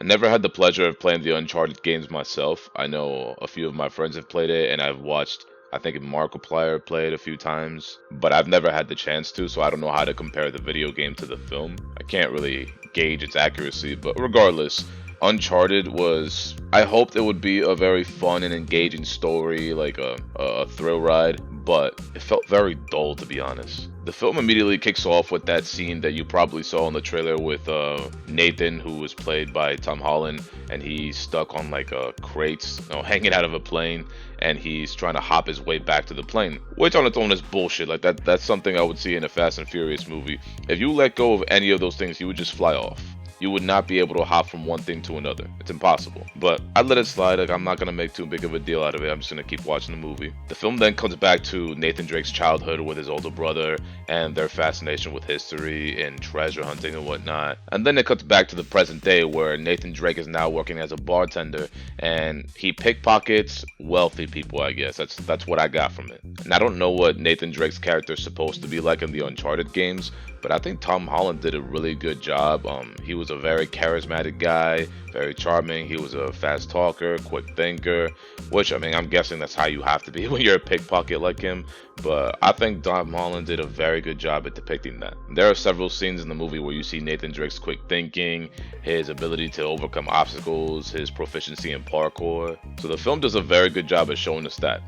I never had the pleasure of playing the Uncharted games myself. I know a few of my friends have played it, and I've watched, I think Markiplier play it a few times, but I've never had the chance to, so I don't know how to compare the video game to the film. I can't really gauge its accuracy, but regardless, Uncharted was. I hoped it would be a very fun and engaging story, like a thrill ride, but it felt very dull to be honest. The film immediately kicks off with that scene that you probably saw in the trailer with Nathan, who was played by Tom Holland, and he's stuck on like crates, hanging out of a plane, and he's trying to hop his way back to the plane, which on its own is bullshit. Like that's something I would see in a Fast and Furious movie. If you let go of any of those things, you would just fly off. You would not be able to hop from one thing to another. It's impossible. But I let it slide. Like I'm not gonna make too big of a deal out of it. I'm just gonna keep watching the movie. The film then comes back to Nathan Drake's childhood with his older brother and their fascination with history and treasure hunting and whatnot. And then it cuts back to the present day where Nathan Drake is now working as a bartender and he pickpockets wealthy people, I guess. That's what I got from it. And I don't know what Nathan Drake's character is supposed to be like in the Uncharted games, but I think Tom Holland did a really good job. He was a very charismatic guy, very charming. He was a fast talker, quick thinker, which I mean, I'm guessing that's how you have to be when you're a pickpocket like him. But I think Tom Holland did a very good job at depicting that. There are several scenes in the movie where you see Nathan Drake's quick thinking, his ability to overcome obstacles, his proficiency in parkour. So the film does a very good job at showing us that.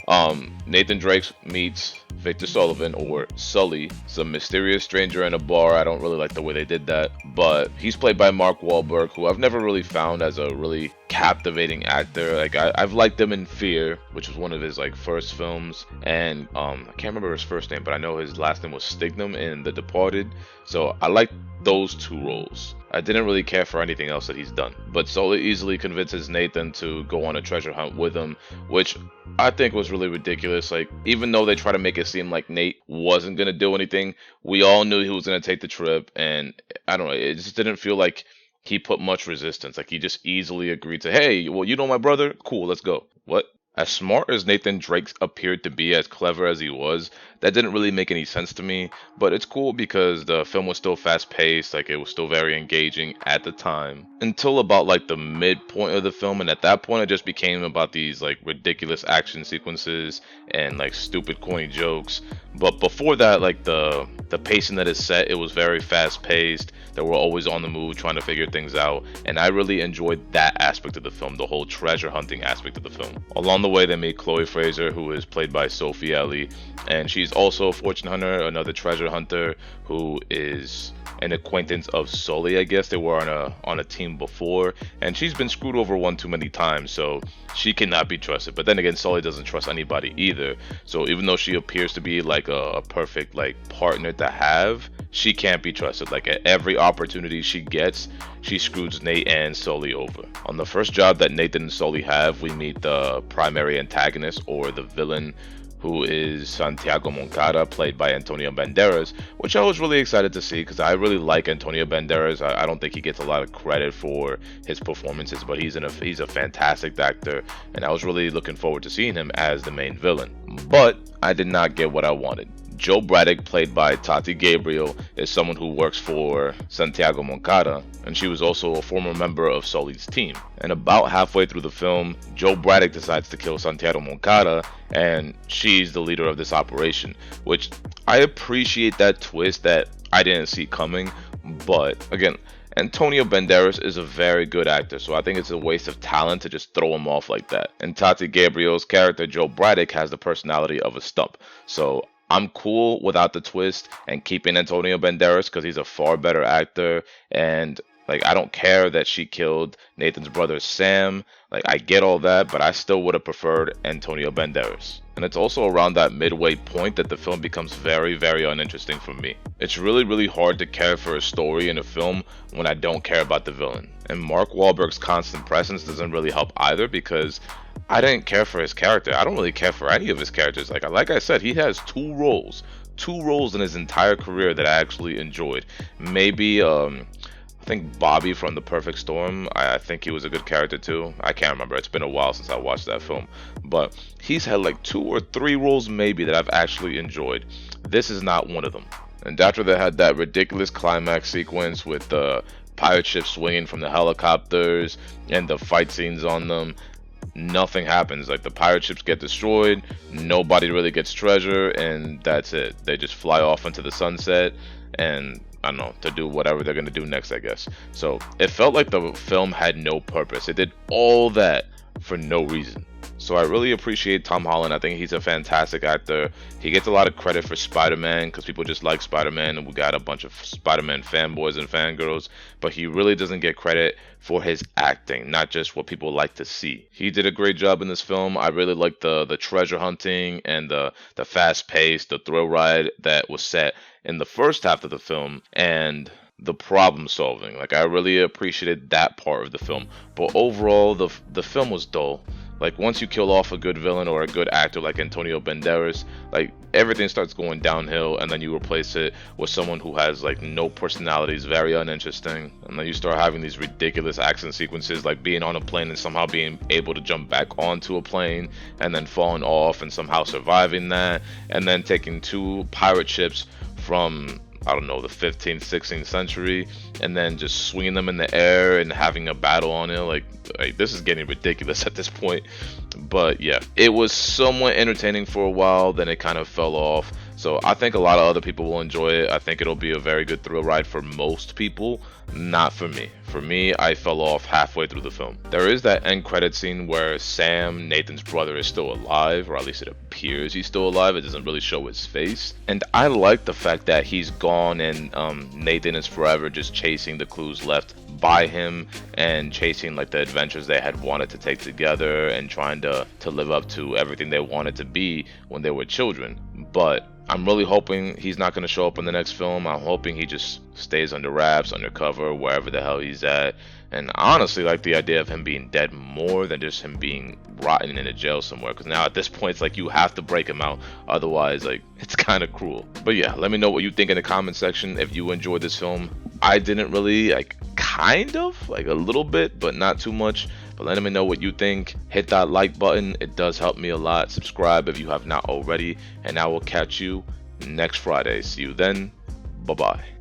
Nathan Drake meets Victor Sullivan, or Sully, some mysterious stranger in a bar. I don't really like the way they did that, but he's played by Mark Wahlberg, who I've never really found as a really captivating actor. Like I've liked him in Fear, which was one of his like first films, and I can't remember his first name, but I know his last name was Stignam in The Departed. So I like those two roles. I didn't really care for anything else that he's done. But Sully easily convinces Nathan to go on a treasure hunt with him, which I think was really ridiculous. Like, even though they try to make it seem like Nate wasn't going to do anything, we all knew he was going to take the trip. And I don't know, it just didn't feel like he put much resistance. Like, he just easily agreed to, hey, well, you know my brother? Cool, let's go. What? As smart as Nathan Drake appeared to be, as clever as he was, that didn't really make any sense to me. But it's cool because the film was still fast paced, like it was still very engaging at the time. Until about like the midpoint of the film, and at that point it just became about these like ridiculous action sequences and like stupid corny jokes. But before that, like the pacing that is set, it was very fast paced. They were always on the move trying to figure things out, and I really enjoyed that aspect of the film, the whole treasure hunting aspect of the film. Along the way, they meet Chloe Frazer, who is played by Sophia Ali, and she's also a fortune hunter, another treasure hunter who is an acquaintance of Sully. I guess they were on a team before, and she's been screwed over one too many times, so she cannot be trusted. But then again, Sully doesn't trust anybody either. So even though she appears to be like a perfect like partner to have, she can't be trusted. Like at every opportunity she gets, she screws Nate and Sully over. On the first job that Nathan and Sully have, we meet the primary antagonist, or the villain, who is Santiago Moncada, played by Antonio Banderas, which I was really excited to see because I really like Antonio Banderas. I don't think he gets a lot of credit for his performances, but he's a fantastic actor, and I was really looking forward to seeing him as the main villain. But I did not get what I wanted. Joe Braddock, played by Tati Gabriel, is someone who works for Santiago Moncada, and she was also a former member of Sully's team. And about halfway through the film, Joe Braddock decides to kill Santiago Moncada, and she's the leader of this operation, which I appreciate that twist that I didn't see coming. But again, Antonio Banderas is a very good actor, so I think it's a waste of talent to just throw him off like that. And Tati Gabriel's character, Joe Braddock, has the personality of a stump, so I'm cool without the twist and keeping Antonio Banderas because he's a far better actor. And like, I don't care that she killed Nathan's brother Sam. Like, I get all that, but I still would have preferred Antonio Banderas. And it's also around that midway point that the film becomes very, very uninteresting for me. It's really, really hard to care for a story in a film when I don't care about the villain. And Mark Wahlberg's constant presence doesn't really help either, because I didn't care for his character. I don't really care for any of his characters. Like I said, he has two roles in his entire career that I actually enjoyed. Maybe I think Bobby from The Perfect Storm, I think he was a good character too. I can't remember. It's been a while since I watched that film. But he's had like 2 or 3 roles maybe that I've actually enjoyed. This is not one of them. And after they had that ridiculous climax sequence with the pirate ships swinging from the helicopters and the fight scenes on them, nothing happens. Like, the pirate ships get destroyed, nobody really gets treasure, and that's it. They just fly off into the sunset, and I don't know, to do whatever they're gonna do next, I guess. So it felt like the film had no purpose. It did all that for no reason. So I really appreciate Tom Holland. I think he's a fantastic actor. He gets a lot of credit for Spider-Man because people just like Spider-Man, and we got a bunch of Spider-Man fanboys and fangirls, but he really doesn't get credit for his acting, not just what people like to see. He did a great job in this film. I really like the treasure hunting and the fast pace, the thrill ride that was set in the first half of the film, and the problem solving. Like, I really appreciated that part of the film. But overall, the film was dull. Like, once you kill off a good villain or a good actor like Antonio Banderas, like, everything starts going downhill, and then you replace it with someone who has, like, no personality, is very uninteresting, and then you start having these ridiculous action sequences, like being on a plane and somehow being able to jump back onto a plane, and then falling off and somehow surviving that, and then taking 2 pirate ships from, I don't know, the 15th, 16th century, and then just swinging them in the air and having a battle on it. Like, this is getting ridiculous at this point. But yeah, it was somewhat entertaining for a while, then it kind of fell off. So I think a lot of other people will enjoy it. I think it'll be a very good thrill ride for most people, not for me. For me, I fell off halfway through the film. There is that end credit scene where Sam, Nathan's brother, is still alive, or at least it appears he's still alive. It doesn't really show his face. And I like the fact that he's gone and Nathan is forever just chasing the clues left by him and chasing like the adventures they had wanted to take together and trying to live up to everything they wanted to be when they were children. But I'm really hoping he's not going to show up in the next film. I'm hoping he just stays under wraps, undercover, wherever the hell he's at. And I honestly like the idea of him being dead more than just him being rotten in a jail somewhere. Because now at this point, it's like you have to break him out. Otherwise, like, it's kind of cruel. But yeah, let me know what you think in the comment section if you enjoyed this film. I didn't really, like, kind of, like a little bit, but not too much. But let me know what you think. Hit that like button. It does help me a lot. Subscribe if you have not already. And I will catch you next Friday. See you then. Bye-bye.